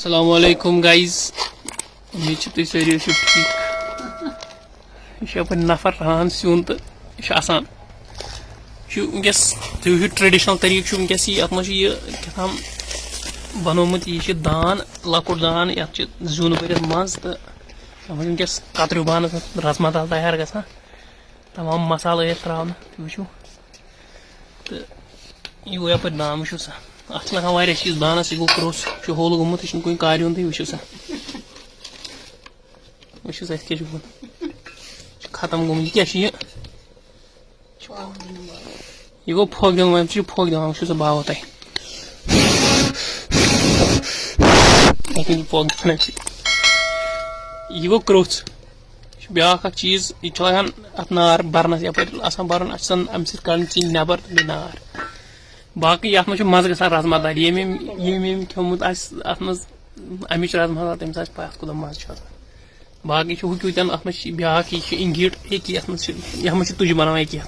अस्सलामुअलैकुम गाइस, उम्मीद तुम सारे ठीक। यह नफर रहान सिन तो वस ट्रेडिशनल तरीक वस यह बनोमुत यह दान लकुट दान ये जून भर मज तो वस कतरु बान रजमा दाल तैयार ग तमाम मसाल त्रा वो तो यह गो यप दान वो सा अत लगान चीज दानस यह गो क्रोस होल गोमुत यह कुछ कार्य वो सा वो खत्म गोमुत क्या यह गो फोक दिन फोक दिन वो बाव तह फोक यह गो क्रोच ब्या चीज यह लगान अत नार बरनस यपर बरन अम सह चीन नबर नार बाकी ये मज ग रजमा दाल ये खोमुत अत अमिच रजमा दाल तमिस पत कूद मज बाकी हुक्यूतन अत ब्या इंगीट यह तुज बनान यह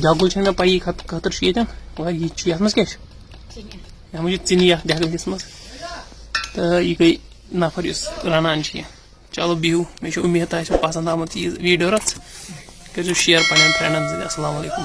दगुल मे पी खतर ये मज क्या यह चिन दगलिस मज तो यह गई नफर रनान चलो बिहू मे उम्मीद तुम पसंद आमुत यह वीडियो रच कर शेयर पे फ्रेंडन। अस्सलाम वालेकुम।